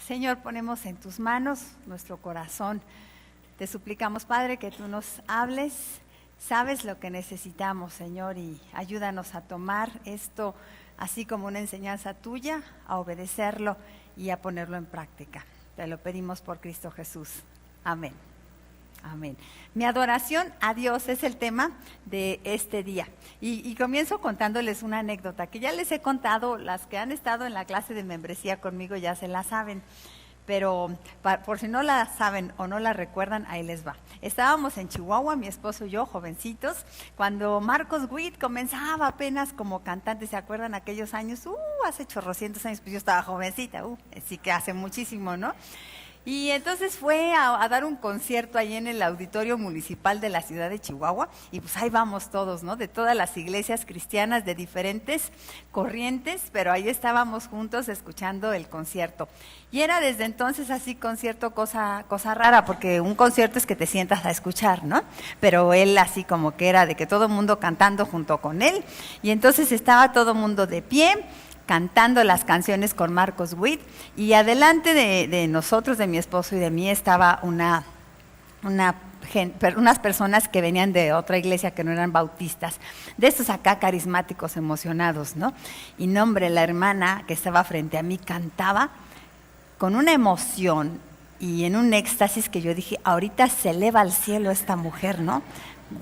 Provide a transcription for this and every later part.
Señor, ponemos en tus manos nuestro corazón. Te suplicamos, Padre, que tú nos hables. Sabes lo que necesitamos, Señor, y ayúdanos a tomar esto así como una enseñanza tuya, a obedecerlo y a ponerlo en práctica. Te lo pedimos por Cristo Jesús. Amén. Amén. Mi adoración a Dios es el tema de este día. Y comienzo contándoles una anécdota que ya les he contado. Las que han estado en la clase de membresía conmigo ya se la saben. Pero por si no la saben o no la recuerdan, ahí les va. Estábamos en Chihuahua, mi esposo y yo, jovencitos, cuando Marcos Witt comenzaba apenas como cantante. ¿Se acuerdan aquellos años? Hace chorrocientos años, pues yo estaba jovencita, así que hace muchísimo, ¿no? Y entonces fue a dar un concierto ahí en el Auditorio Municipal de la ciudad de Chihuahua, y pues ahí vamos todos, ¿no? De todas las iglesias cristianas de diferentes corrientes, pero ahí estábamos juntos escuchando el concierto. Y era desde entonces así concierto cosa rara, porque un concierto es que te sientas a escuchar, ¿no? Pero él así como que era de que todo el mundo cantando junto con él, y entonces estaba todo el mundo de pie, cantando las canciones con Marcos Witt, y adelante de nosotros, de mi esposo y de mí, estaba unas personas que venían de otra iglesia que no eran bautistas, de estos acá carismáticos emocionados, ¿no? Y no, hombre, la hermana que estaba frente a mí cantaba con una emoción y en un éxtasis que yo dije, ahorita se eleva al cielo esta mujer, ¿no?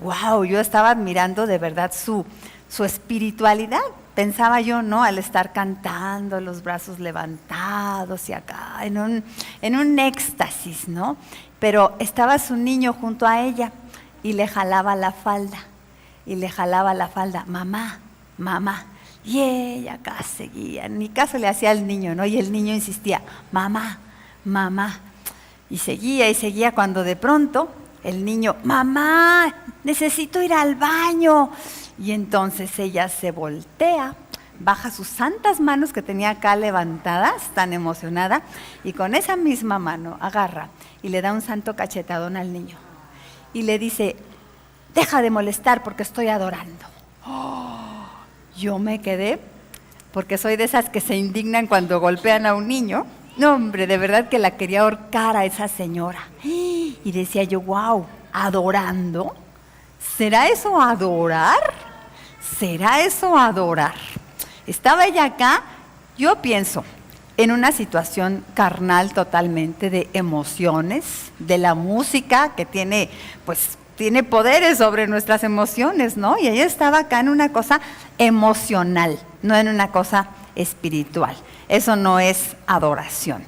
¡Wow! Yo estaba admirando de verdad su espiritualidad. Pensaba yo, ¿no? Al estar cantando, los brazos levantados y acá, en un éxtasis, ¿no? Pero estaba su niño junto a ella y le jalaba la falda, mamá, mamá. Y ella acá seguía, ni caso le hacía al niño, ¿no? Y el niño insistía, mamá, mamá. Y seguía cuando de pronto el niño, mamá, necesito ir al baño. Y entonces ella se voltea, baja sus santas manos que tenía acá levantadas, tan emocionada, y con esa misma mano agarra y le da un santo cachetadón al niño. Y le dice, deja de molestar porque estoy adorando. Yo me quedé, porque soy de esas que se indignan cuando golpean a un niño. No, hombre, de verdad que la quería ahorcar a esa señora. Y decía yo, wow, ¿adorando? ¿Será eso adorar? ¿Será eso adorar? Estaba ella acá, yo pienso, en una situación carnal totalmente, de emociones, de la música que tiene poderes sobre nuestras emociones, ¿no? Y ella estaba acá en una cosa emocional, no en una cosa espiritual. Eso no es adoración.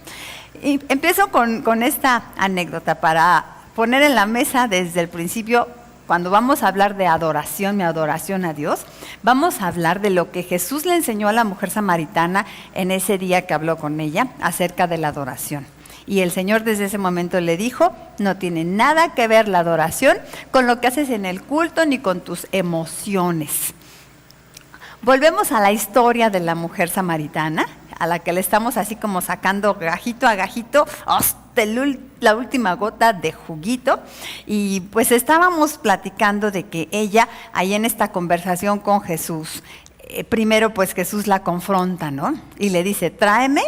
Y empiezo con esta anécdota para poner en la mesa desde el principio. Cuando vamos a hablar de adoración, mi adoración a Dios, vamos a hablar de lo que Jesús le enseñó a la mujer samaritana en ese día que habló con ella acerca de la adoración. Y el Señor desde ese momento le dijo, no tiene nada que ver la adoración con lo que haces en el culto ni con tus emociones. Volvemos a la historia de la mujer samaritana, a la que le estamos así como sacando gajito a gajito, hasta la última gota de juguito. Y pues estábamos platicando de que ella, ahí en esta conversación con Jesús, primero pues Jesús la confronta, ¿no? Y le dice, tráeme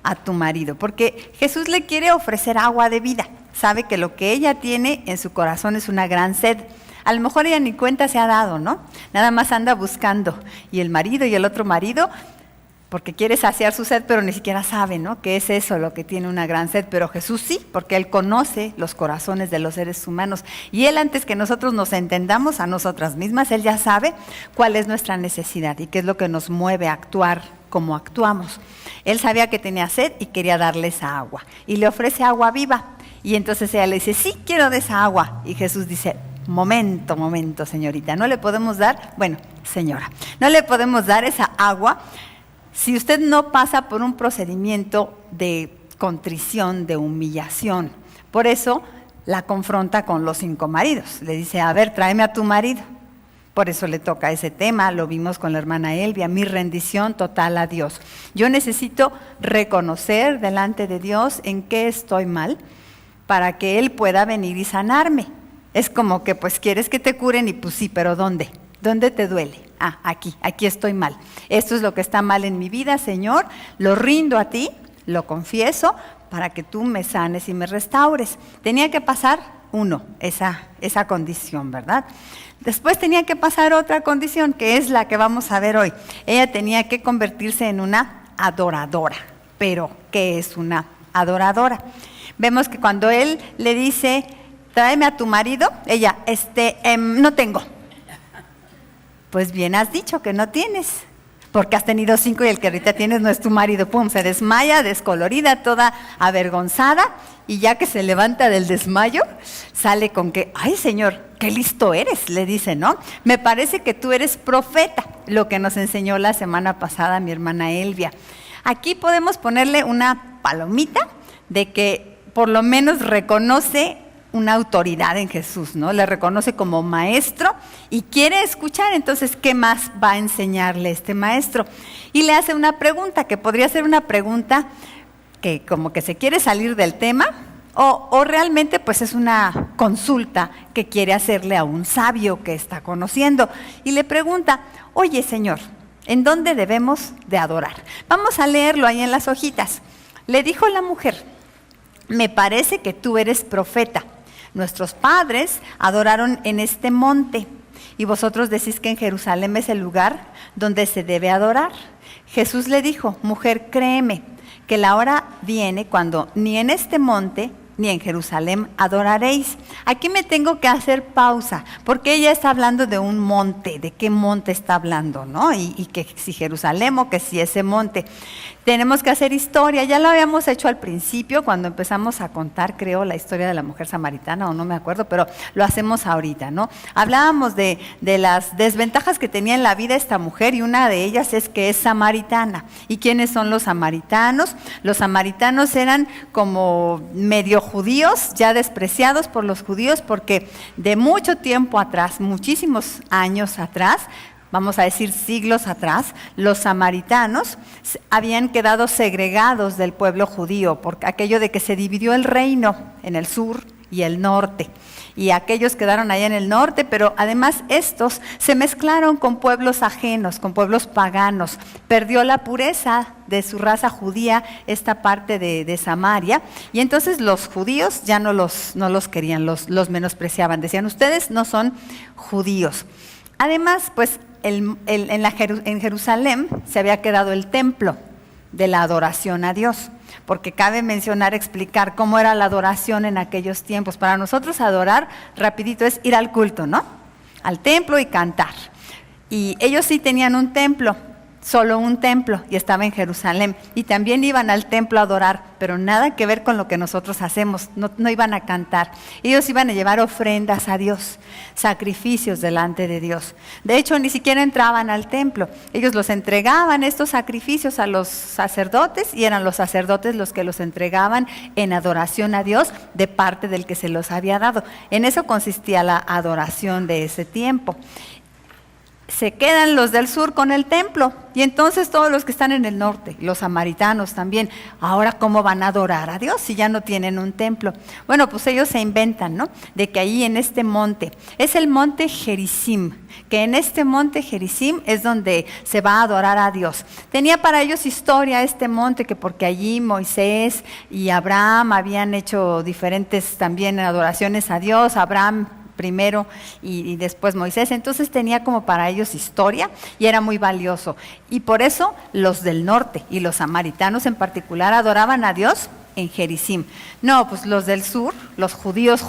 a tu marido, porque Jesús le quiere ofrecer agua de vida. Sabe que lo que ella tiene en su corazón es una gran sed. A lo mejor ella ni cuenta se ha dado, ¿no? Nada más anda buscando. Y el marido y el otro marido, porque quiere saciar su sed, pero ni siquiera sabe, ¿no? ¿Qué es eso lo que tiene una gran sed? Pero Jesús sí, porque Él conoce los corazones de los seres humanos. Y Él, antes que nosotros nos entendamos a nosotras mismas, Él ya sabe cuál es nuestra necesidad y qué es lo que nos mueve a actuar como actuamos. Él sabía que tenía sed y quería darle esa agua. Y le ofrece agua viva. Y entonces ella le dice, sí, quiero de esa agua. Y Jesús dice, momento, señorita, no le podemos dar, señora, no le podemos dar esa agua si usted no pasa por un procedimiento de contrición, de humillación. Por eso la confronta con los 5 maridos. Le dice, a ver, tráeme a tu marido. Por eso le toca ese tema, lo vimos con la hermana Elvia, mi rendición total a Dios. Yo necesito reconocer delante de Dios en qué estoy mal para que Él pueda venir y sanarme. Es como que pues quieres que te curen y pues sí, pero ¿dónde? ¿Dónde te duele? Aquí estoy mal. Esto es lo que está mal en mi vida, Señor, lo rindo a ti, lo confieso, para que tú me sanes y me restaures. Tenía que pasar esa condición, ¿verdad? Después tenía que pasar otra condición, que es la que vamos a ver hoy. Ella tenía que convertirse en una adoradora. Pero, ¿qué es una adoradora? Vemos que cuando él le dice, tráeme a tu marido, ella, no tengo. Pues bien has dicho que no tienes, porque has tenido 5 y el que ahorita tienes no es tu marido. Pum, se desmaya, descolorida, toda avergonzada, y ya que se levanta del desmayo, sale con que, ay Señor, qué listo eres, le dice, ¿no? Me parece que tú eres profeta, lo que nos enseñó la semana pasada mi hermana Elvia. Aquí podemos ponerle una palomita de que por lo menos reconoce una autoridad en Jesús, ¿no? Le reconoce como maestro y quiere escuchar. Entonces, ¿qué más va a enseñarle este maestro? Y le hace una pregunta, que podría ser una pregunta que como que se quiere salir del tema, o realmente pues es una consulta que quiere hacerle a un sabio que está conociendo. Y le pregunta, oye Señor, ¿en dónde debemos de adorar? Vamos a leerlo ahí en las hojitas. Le dijo la mujer, me parece que tú eres profeta. Nuestros padres adoraron en este monte y vosotros decís que en Jerusalén es el lugar donde se debe adorar. Jesús le dijo, mujer, créeme que la hora viene cuando ni en este monte ni en Jerusalén adoraréis. Aquí me tengo que hacer pausa, porque ella está hablando de un monte. ¿De qué monte está hablando, no? Y que si Jerusalén o que si ese monte. Tenemos que hacer historia. Ya lo habíamos hecho al principio, cuando empezamos a contar, creo, la historia de la mujer samaritana, o no me acuerdo, pero lo hacemos ahorita, ¿no? Hablábamos de las desventajas que tenía en la vida esta mujer, y una de ellas es que es samaritana. ¿Y quiénes son los samaritanos? Los samaritanos eran como medio judíos, ya despreciados por los judíos, porque de mucho tiempo atrás, muchísimos años atrás, vamos a decir siglos atrás, los samaritanos habían quedado segregados del pueblo judío, por aquello de que se dividió el reino en el sur y el norte. Y aquellos quedaron allá en el norte, pero además estos se mezclaron con pueblos ajenos, con pueblos paganos. Perdió la pureza de su raza judía esta parte de Samaria, y entonces los judíos ya no los querían, los menospreciaban. Decían, ustedes no son judíos. Además, pues en Jerusalén se había quedado el templo de la adoración a Dios, porque cabe mencionar, explicar cómo era la adoración en aquellos tiempos. Para nosotros adorar, rapidito, es ir al culto, ¿no? Al templo y cantar. Y ellos sí tenían un templo, solo un templo, y estaba en Jerusalén. Y también iban al templo a adorar, pero nada que ver con lo que nosotros hacemos, no iban a cantar. Ellos iban a llevar ofrendas a Dios, sacrificios delante de Dios. De hecho, ni siquiera entraban al templo. Ellos los entregaban, estos sacrificios, a los sacerdotes, y eran los sacerdotes los que los entregaban en adoración a Dios de parte del que se los había dado. En eso consistía la adoración de ese tiempo. Se quedan los del sur con el templo, y entonces todos los que están en el norte, los samaritanos también, ahora ¿cómo van a adorar a Dios si ya no tienen un templo? Bueno, pues ellos se inventan, ¿no? De que ahí en este monte, es el monte Gerizim, que en este monte Gerizim es donde se va a adorar a Dios. Tenía para ellos historia este monte, que porque allí Moisés y Abraham habían hecho diferentes también adoraciones a Dios, Abraham primero y después Moisés. Entonces tenía como para ellos historia y era muy valioso. Y por eso los del norte y los samaritanos en particular adoraban a Dios en Gerizim. No, pues los del sur, los judíos,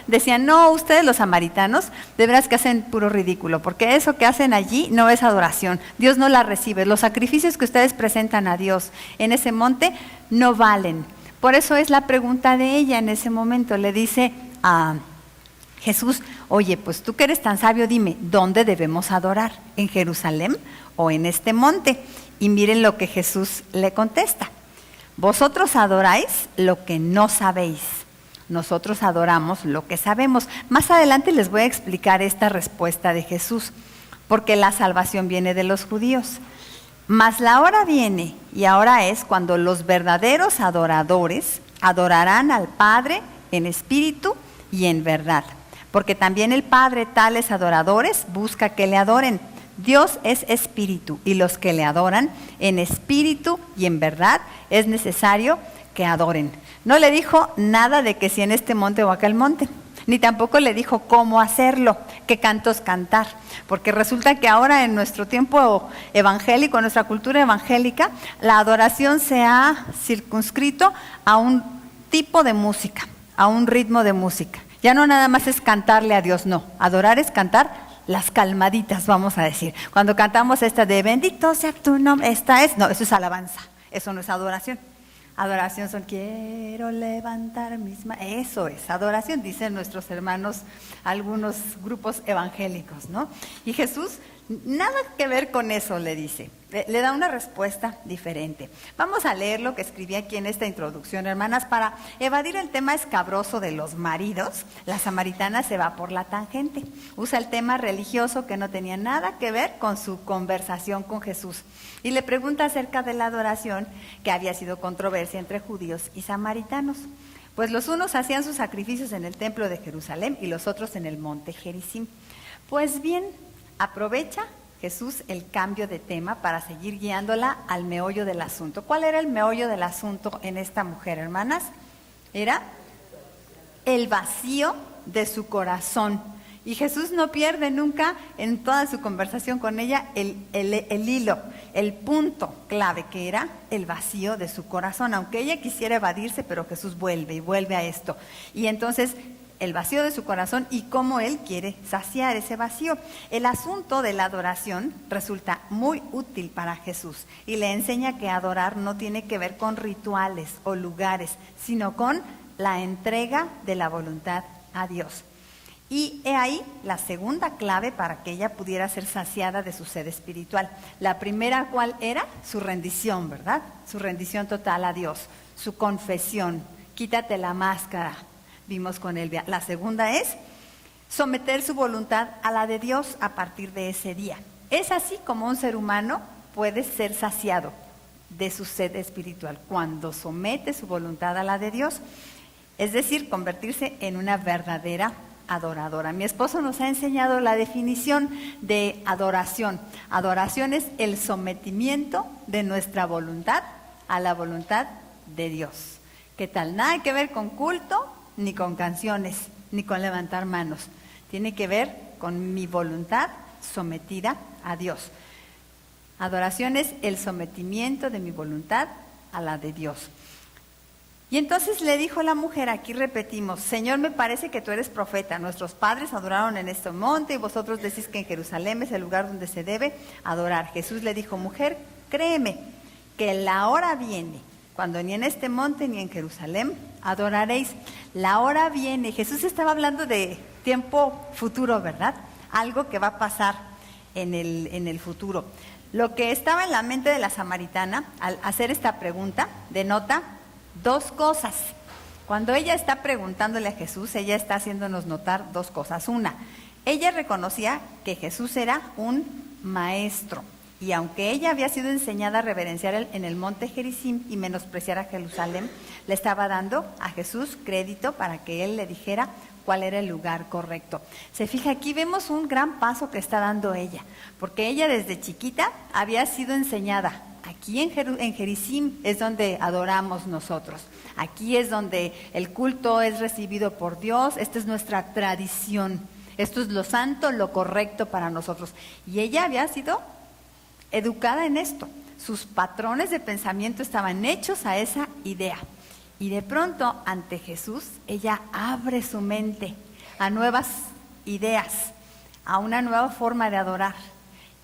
decían, no, ustedes los samaritanos, de veras que hacen puro ridículo, porque eso que hacen allí no es adoración, Dios no la recibe. Los sacrificios que ustedes presentan a Dios en ese monte no valen. Por eso es la pregunta de ella en ese momento. Le dice a Jesús, oye, pues tú que eres tan sabio, dime, ¿dónde debemos adorar? ¿En Jerusalén o en este monte? Y miren lo que Jesús le contesta. Vosotros adoráis lo que no sabéis. Nosotros adoramos lo que sabemos. Más adelante les voy a explicar esta respuesta de Jesús, porque la salvación viene de los judíos. Mas la hora viene, y ahora es cuando los verdaderos adoradores adorarán al Padre en espíritu y en verdad. Porque también el Padre tales adoradores busca que le adoren. Dios es espíritu, y los que le adoran en espíritu y en verdad es necesario que adoren. No le dijo nada de que si en este monte o aquel monte, ni tampoco le dijo cómo hacerlo, qué cantos cantar, porque resulta que ahora en nuestro tiempo evangélico, en nuestra cultura evangélica, la adoración se ha circunscrito a un tipo de música, a un ritmo de música. Ya no nada más es cantarle a Dios, no, adorar es cantar las calmaditas, vamos a decir. Cuando cantamos esta de bendito sea tu nombre, no, eso es alabanza, eso no es adoración. Adoración son quiero levantar mis manos, eso es adoración, dicen nuestros hermanos, algunos grupos evangélicos, ¿no? Y Jesús, nada que ver con eso, le dice, le da una respuesta diferente. Vamos a leer lo que escribí aquí en esta introducción, hermanas, para evadir el tema escabroso de los maridos. La samaritana se va por la tangente, usa el tema religioso que no tenía nada que ver con su conversación con Jesús. Y le pregunta acerca de la adoración, que había sido controversia entre judíos y samaritanos. Pues los unos hacían sus sacrificios en el templo de Jerusalén y los otros en el monte Gerizim. Pues bien, aprovecha Jesús el cambio de tema para seguir guiándola al meollo del asunto. ¿Cuál era el meollo del asunto en esta mujer, hermanas? Era el vacío de su corazón. Y Jesús no pierde nunca en toda su conversación con ella el hilo, el punto clave, que era el vacío de su corazón. Aunque ella quisiera evadirse, pero Jesús vuelve y vuelve a esto. Y entonces el vacío de su corazón y cómo Él quiere saciar ese vacío. El asunto de la adoración resulta muy útil para Jesús y le enseña que adorar no tiene que ver con rituales o lugares, sino con la entrega de la voluntad a Dios. Y he ahí la segunda clave para que ella pudiera ser saciada de su sed espiritual. La primera, ¿cuál era? Su rendición, ¿verdad? Su rendición total a Dios, su confesión, quítate la máscara, vimos con Elvia. La segunda es someter su voluntad a la de Dios a partir de ese día. Es así como un ser humano puede ser saciado de su sed espiritual, cuando somete su voluntad a la de Dios, es decir, convertirse en una verdadera adoradora. Mi esposo nos ha enseñado la definición de adoración. Adoración es el sometimiento de nuestra voluntad a la voluntad de Dios. ¿Qué tal? Nada que ver con culto, ni con canciones, ni con levantar manos. Tiene que ver con mi voluntad sometida a Dios. Adoración es el sometimiento de mi voluntad a la de Dios. Y entonces le dijo la mujer, aquí repetimos, Señor, me parece que tú eres profeta. Nuestros padres adoraron en este monte y vosotros decís que en Jerusalén es el lugar donde se debe adorar. Jesús le dijo, mujer, créeme que la hora viene, cuando ni en este monte ni en Jerusalén adoraréis. La hora viene. Jesús estaba hablando de tiempo futuro, ¿verdad? Algo que va a pasar en el futuro. Lo que estaba en la mente de la samaritana al hacer esta pregunta denota dos cosas. Cuando ella está preguntándole a Jesús, ella está haciéndonos notar dos cosas. Una, ella reconocía que Jesús era un maestro. Y aunque ella había sido enseñada a reverenciar en el monte Gerizim y menospreciar a Jerusalén, le estaba dando a Jesús crédito para que él le dijera cuál era el lugar correcto. Se fija, aquí vemos un gran paso que está dando ella, porque ella desde chiquita había sido enseñada. Aquí en Gerizim es donde adoramos nosotros. Aquí es donde el culto es recibido por Dios. Esta es nuestra tradición. Esto es lo santo, lo correcto para nosotros. Y ella había sido educada en esto. Sus patrones de pensamiento estaban hechos a esa idea. Y de pronto, ante Jesús, ella abre su mente a nuevas ideas, a una nueva forma de adorar.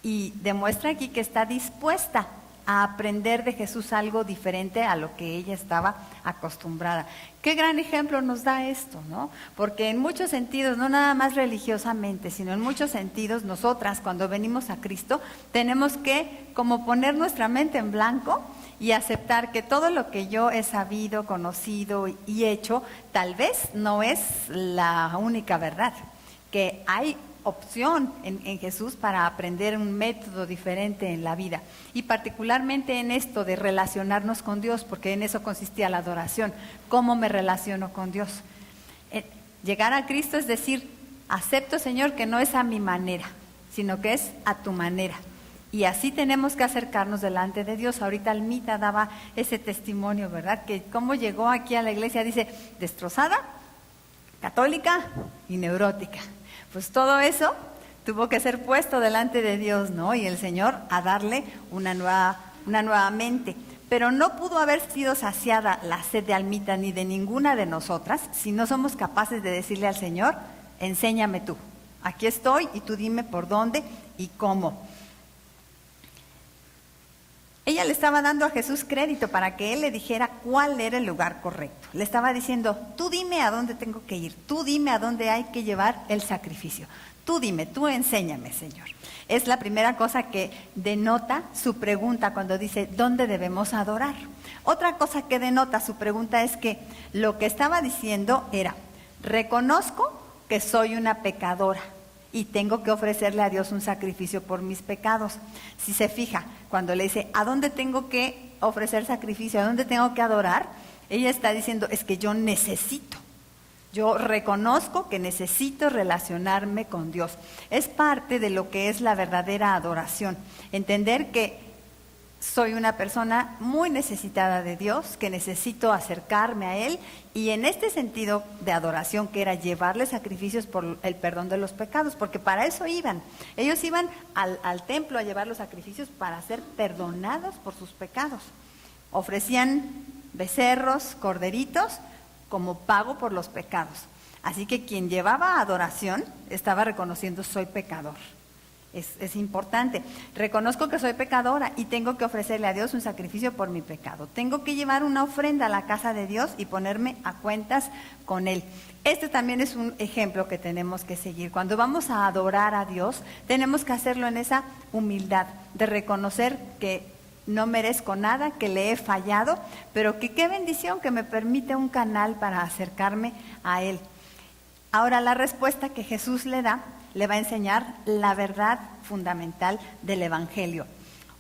Y demuestra aquí que está dispuesta a aprender de Jesús algo diferente a lo que ella estaba acostumbrada. Qué gran ejemplo nos da esto, ¿no? Porque en muchos sentidos, no nada más religiosamente, sino en muchos sentidos, nosotras cuando venimos a Cristo, tenemos que como poner nuestra mente en blanco y aceptar que todo lo que yo he sabido, conocido y hecho, tal vez no es la única verdad, que hay opción en Jesús para aprender un método diferente en la vida, y particularmente en esto de relacionarnos con Dios, porque en eso consistía la adoración. ¿Cómo me relaciono con Dios? Llegar a Cristo es decir, acepto, Señor, que no es a mi manera, sino que es a tu manera. Y así tenemos que acercarnos delante de Dios. Ahorita Almita daba ese testimonio, ¿verdad? Que cómo llegó aquí a la iglesia, dice, destrozada, católica y neurótica. Pues todo eso tuvo que ser puesto delante de Dios, ¿no? Y el Señor a darle una nueva mente. Pero no pudo haber sido saciada la sed de Almita ni de ninguna de nosotras si no somos capaces de decirle al Señor, enséñame tú. Aquí estoy y tú dime por dónde y cómo. Ella le estaba dando a Jesús crédito para que Él le dijera cuál era el lugar correcto. Le estaba diciendo, tú dime a dónde tengo que ir, tú dime a dónde hay que llevar el sacrificio. Tú dime, tú enséñame, Señor. Es la primera cosa que denota su pregunta cuando dice, ¿dónde debemos adorar? Otra cosa que denota su pregunta es que lo que estaba diciendo era, reconozco que soy una pecadora y tengo que ofrecerle a Dios un sacrificio por mis pecados. Si se fija, cuando le dice, ¿a dónde tengo que ofrecer sacrificio? ¿A dónde tengo que adorar? Ella está diciendo, es que yo necesito. Yo reconozco que necesito relacionarme con Dios. Es parte de lo que es la verdadera adoración. Entender que soy una persona muy necesitada de Dios, que necesito acercarme a Él. Y en este sentido de adoración, que era llevarle sacrificios por el perdón de los pecados, porque para eso iban. Ellos iban al templo a llevar los sacrificios para ser perdonados por sus pecados. Ofrecían becerros, corderitos, como pago por los pecados. Así que quien llevaba adoración estaba reconociendo, soy pecador. Es importante. Reconozco que soy pecadora y tengo que ofrecerle a Dios un sacrificio por mi pecado. Tengo que llevar una ofrenda a la casa de Dios y ponerme a cuentas con Él. Este también es un ejemplo que tenemos que seguir. Cuando vamos a adorar a Dios, tenemos que hacerlo en esa humildad de reconocer que no merezco nada, que le he fallado, pero que qué bendición que me permite un canal para acercarme a Él. Ahora la respuesta que Jesús le da, le va a enseñar la verdad fundamental del Evangelio.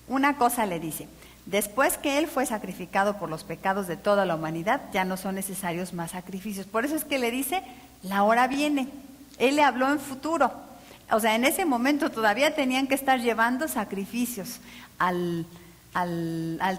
Una cosa le dice, después que Él fue sacrificado por los pecados de toda la humanidad, ya no son necesarios más sacrificios. Por eso es que le dice, la hora viene. Él le habló en futuro. O sea, en ese momento todavía tenían que estar llevando sacrificios al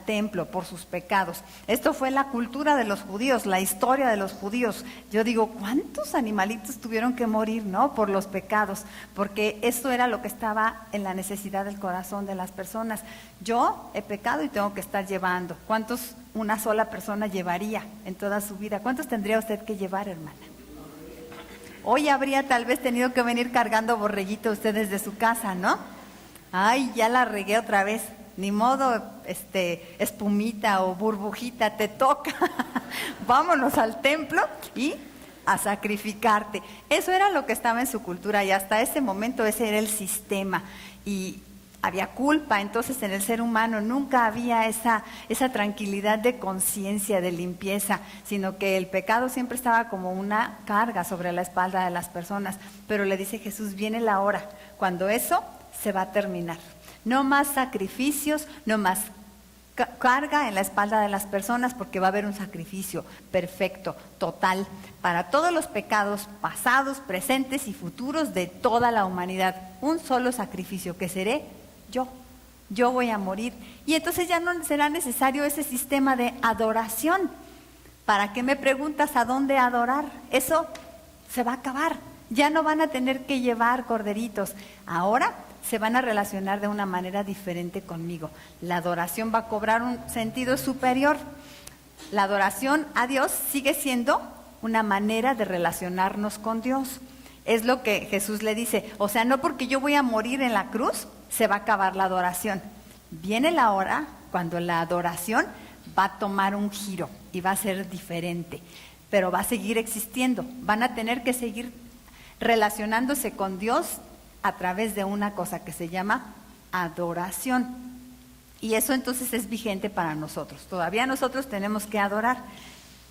templo por sus pecados. Esto fue la cultura de los judíos, la historia de los judíos. Yo digo, ¿cuántos animalitos tuvieron que morir, no? Por los pecados, porque esto era lo que estaba en la necesidad del corazón de las personas. Yo he pecado y tengo que estar llevando. ¿Cuántos una sola persona llevaría en toda su vida? ¿Cuántos tendría usted que llevar, hermana? Hoy habría tal vez tenido que venir cargando borreguito usted desde su casa, ¿no? Ay, ya la regué otra vez. Ni modo, espumita o burbujita, te toca. Vámonos al templo y a sacrificarte. Eso era lo que estaba en su cultura y hasta ese momento ese era el sistema. Y había culpa, entonces en el ser humano nunca había esa tranquilidad de conciencia, de limpieza, sino que el pecado siempre estaba como una carga sobre la espalda de las personas. Pero le dice Jesús, viene la hora, cuando eso se va a terminar. No más sacrificios, no más carga en la espalda de las personas, porque va a haber un sacrificio perfecto, total, para todos los pecados pasados, presentes y futuros de toda la humanidad. Un solo sacrificio que seré yo. Yo voy a morir. Y entonces ya no será necesario ese sistema de adoración. ¿Para qué me preguntas a dónde adorar? Eso se va a acabar. Ya no van a tener que llevar corderitos. Ahora se van a relacionar de una manera diferente conmigo. La adoración va a cobrar un sentido superior. La adoración a Dios sigue siendo una manera de relacionarnos con Dios. Es lo que Jesús le dice. O sea, no porque yo voy a morir en la cruz, se va a acabar la adoración. Viene la hora cuando la adoración va a tomar un giro y va a ser diferente, pero va a seguir existiendo. Van a tener que seguir relacionándose con Dios a través de una cosa que se llama adoración. Y eso entonces es vigente para nosotros. Todavía nosotros tenemos que adorar.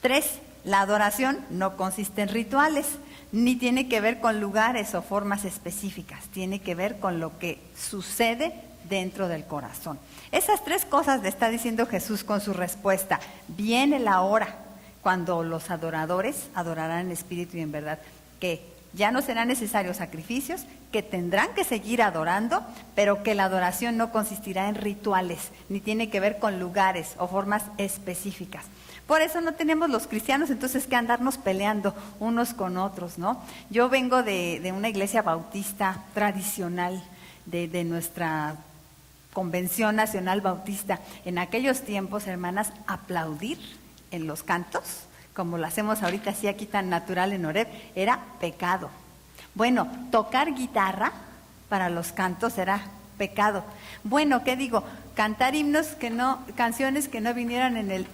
3, la adoración no consiste en rituales, ni tiene que ver con lugares o formas específicas. Tiene que ver con lo que sucede dentro del corazón. Esas 3 cosas le está diciendo Jesús con su respuesta. Viene la hora cuando los adoradores adorarán en espíritu y en verdad. Que Ya no serán necesarios sacrificios, que tendrán que seguir adorando, pero que la adoración no consistirá en rituales, ni tiene que ver con lugares o formas específicas. Por eso no tenemos los cristianos entonces que andarnos peleando unos con otros, ¿no? Yo vengo de una iglesia bautista tradicional, de nuestra Convención Nacional Bautista. En aquellos tiempos, hermanas, aplaudir en los cantos, como lo hacemos ahorita así aquí tan natural en Oreb, era pecado. Bueno, tocar guitarra para los cantos era pecado. Bueno, ¿qué digo? Cantar himnos que no, canciones que no vinieran en el,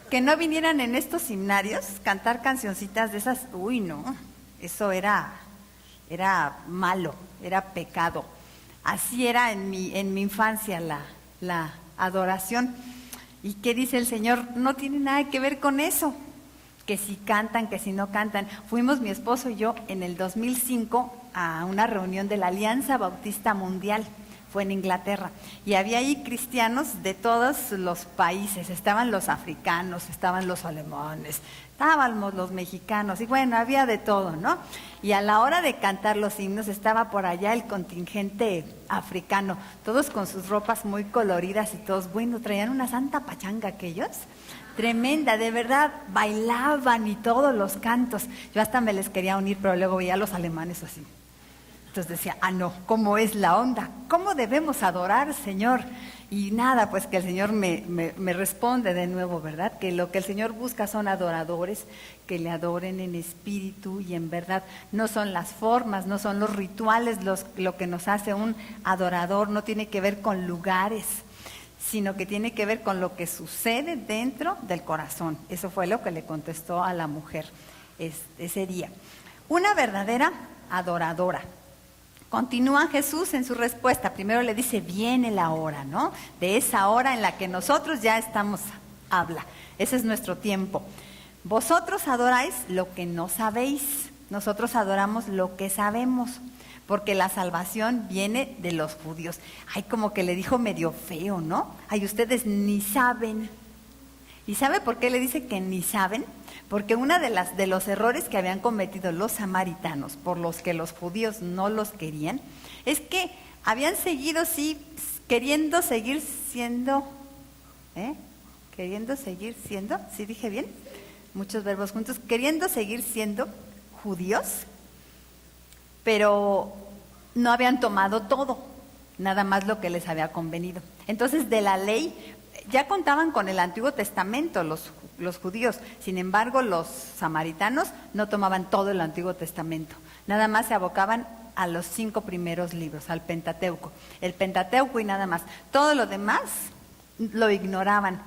que no vinieran en estos himnarios, cantar cancioncitas de esas, uy no, eso era malo, era pecado. Así era en mi infancia la adoración. ¿Y qué dice el Señor? No tiene nada que ver con eso, que si cantan, que si no cantan. Fuimos mi esposo y yo en el 2005 a una reunión de la Alianza Bautista Mundial, fue en Inglaterra, y había ahí cristianos de todos los países, estaban los africanos, estaban los alemanes, estábamos los mexicanos, y bueno, había de todo, ¿no? Y a la hora de cantar los himnos estaba por allá el contingente africano, todos con sus ropas muy coloridas y todos, bueno, traían una santa pachanga aquellos, tremenda, de verdad, bailaban y todos los cantos. Yo hasta me les quería unir, pero luego veía a los alemanes así. Entonces decía, no, ¿cómo es la onda? ¿Cómo debemos adorar, Señor? Y nada, pues que el Señor me responde de nuevo, ¿verdad? Que lo que el Señor busca son adoradores, que le adoren en espíritu y en verdad. No son las formas, no son los rituales lo que nos hace un adorador, no tiene que ver con lugares, sino que tiene que ver con lo que sucede dentro del corazón. Eso fue lo que le contestó a la mujer ese día. Una verdadera adoradora. Continúa Jesús en su respuesta. Primero le dice, viene la hora, ¿no? De esa hora en la que nosotros ya estamos, habla. Ese es nuestro tiempo. Vosotros adoráis lo que no sabéis. Nosotros adoramos lo que sabemos, porque la salvación viene de los judíos. Ay, como que le dijo medio feo, ¿no? Ay, ustedes ni saben. ¿Y sabe por qué le dice que ni saben? Porque uno de los errores que habían cometido los samaritanos, por los que los judíos no los querían, es que habían seguido, sí, queriendo seguir siendo, ¿sí dije bien? Muchos verbos juntos, queriendo seguir siendo judíos, pero no habían tomado todo, nada más lo que les había convenido. Entonces, de la ley, ya contaban con el Antiguo Testamento los judíos, sin embargo los samaritanos no tomaban todo el Antiguo Testamento, nada más se abocaban a los 5 primeros libros, al Pentateuco, el Pentateuco y nada más. Todo lo demás lo ignoraban,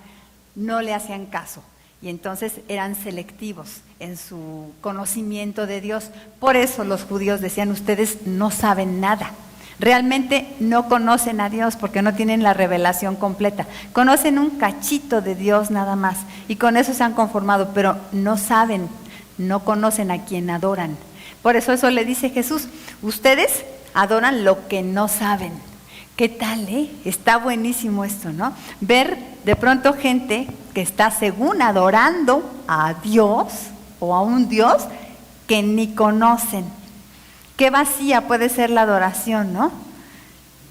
no le hacían caso, y entonces eran selectivos en su conocimiento de Dios. Por eso los judíos decían, ustedes no saben nada. Realmente no conocen a Dios porque no tienen la revelación completa. Conocen un cachito de Dios nada más y con eso se han conformado, pero no saben, no conocen a quien adoran. Por eso le dice Jesús, ustedes adoran lo que no saben. ¿Qué tal, Está buenísimo esto, ¿no? Ver de pronto gente que está según adorando a Dios o a un Dios que ni conocen. Qué vacía puede ser la adoración, ¿no?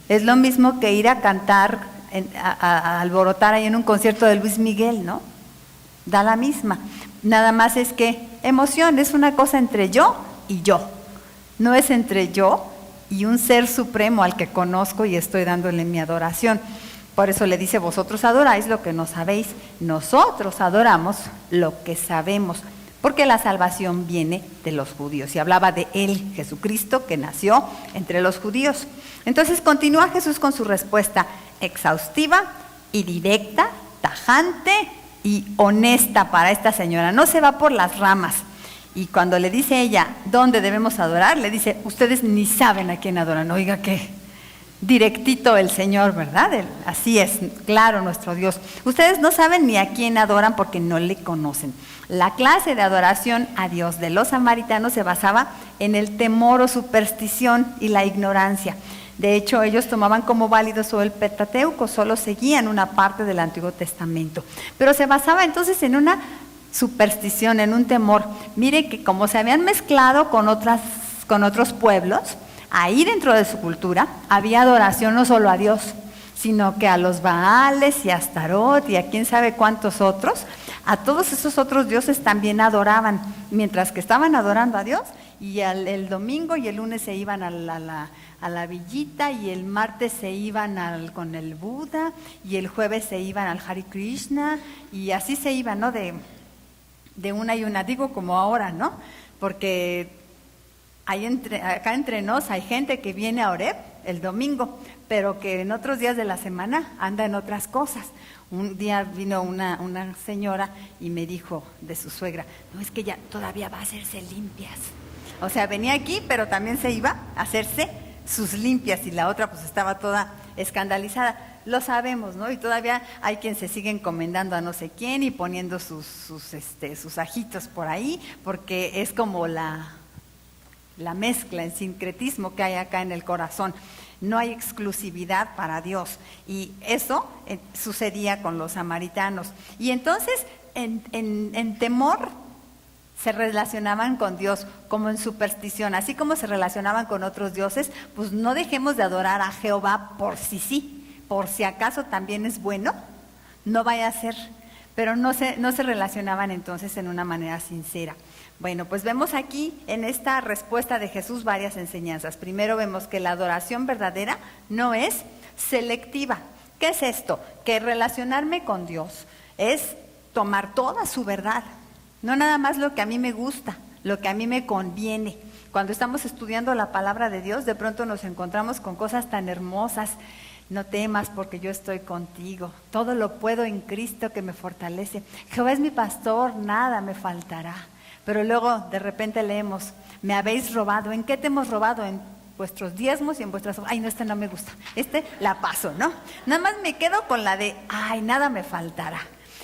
Es lo mismo que ir a cantar, a alborotar ahí en un concierto de Luis Miguel, ¿no? Da la misma. Nada más es que emoción, es una cosa entre yo y yo. No es entre yo y un ser supremo al que conozco y estoy dándole mi adoración. Por eso le dice, vosotros adoráis lo que no sabéis. Nosotros adoramos lo que sabemos. Porque la salvación viene de los judíos. Y hablaba de él, Jesucristo, que nació entre los judíos. Entonces continúa Jesús con su respuesta exhaustiva y directa, tajante y honesta para esta señora. No se va por las ramas. Y cuando le dice ella, ¿dónde debemos adorar? Le dice, ustedes ni saben a quién adoran. Oiga, qué directito el Señor, ¿verdad? Así es, claro, nuestro Dios. Ustedes no saben ni a quién adoran porque no le conocen. La clase de adoración a Dios de los samaritanos se basaba en el temor o superstición y la ignorancia. De hecho, ellos tomaban como válido solo el Pentateuco, solo seguían una parte del Antiguo Testamento. Pero se basaba entonces en una superstición, en un temor. Mire que como se habían mezclado con otros pueblos, ahí dentro de su cultura había adoración no solo a Dios, sino que a los Baales y a Astarot y a quién sabe cuántos otros. A todos esos otros dioses también adoraban, mientras que estaban adorando a Dios, y el domingo y el lunes se iban a la villita, y el martes se iban con el Buda, y el jueves se iban al Hare Krishna, y así se iban, ¿no? De una y una, digo como ahora, ¿no? Porque acá entre nos hay gente que viene a Oreb el domingo, pero que en otros días de la semana anda en otras cosas. Un día vino una señora y me dijo de su suegra, no, es que ella todavía va a hacerse limpias. O sea, venía aquí, pero también se iba a hacerse sus limpias, y la otra pues estaba toda escandalizada. Lo sabemos, ¿no? Y todavía hay quien se sigue encomendando a no sé quién y poniendo sus ajitos por ahí, porque es como la mezcla, el sincretismo que hay acá en el corazón. No hay exclusividad para Dios, y eso sucedía con los samaritanos. Y entonces, en temor, se relacionaban con Dios, como en superstición, así como se relacionaban con otros dioses. Pues no dejemos de adorar a Jehová por sí, por si acaso también es bueno, no vaya a ser, pero no se relacionaban entonces en una manera sincera. Bueno, pues vemos aquí en esta respuesta de Jesús varias enseñanzas. Primero vemos que la adoración verdadera no es selectiva. ¿Qué es esto? Que relacionarme con Dios es tomar toda su verdad, no nada más lo que a mí me gusta, lo que a mí me conviene. Cuando estamos estudiando la palabra de Dios, de pronto nos encontramos con cosas tan hermosas. No temas porque yo estoy contigo. Todo lo puedo en Cristo que me fortalece. Jehová es mi pastor, nada me faltará. Pero luego de repente leemos, me habéis robado. ¿En qué te hemos robado? En vuestros diezmos y en vuestras... Ay, no, no me gusta. La paso, ¿no? Nada más me quedo con la de, ay, nada me faltará.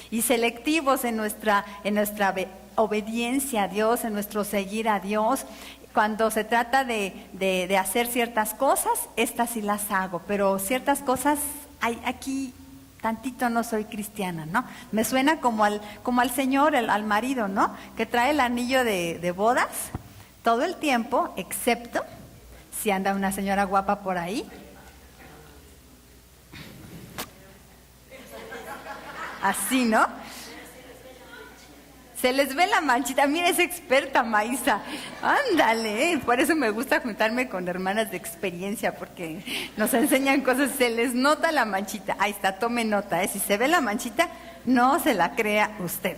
Y selectivos en nuestra obediencia a Dios, en nuestro seguir a Dios. Cuando se trata de hacer ciertas cosas, estas sí las hago, pero ciertas cosas, aquí tantito no soy cristiana, ¿no? Me suena como al señor, al marido, ¿no? Que trae el anillo de bodas todo el tiempo, excepto si anda una señora guapa por ahí. Así, ¿no? Se les ve la manchita. Mira, es experta, Maísa. Ándale, por eso me gusta juntarme con hermanas de experiencia, porque nos enseñan cosas. Se les nota la manchita. Ahí está, tome nota, Si se ve la manchita, no se la crea usted.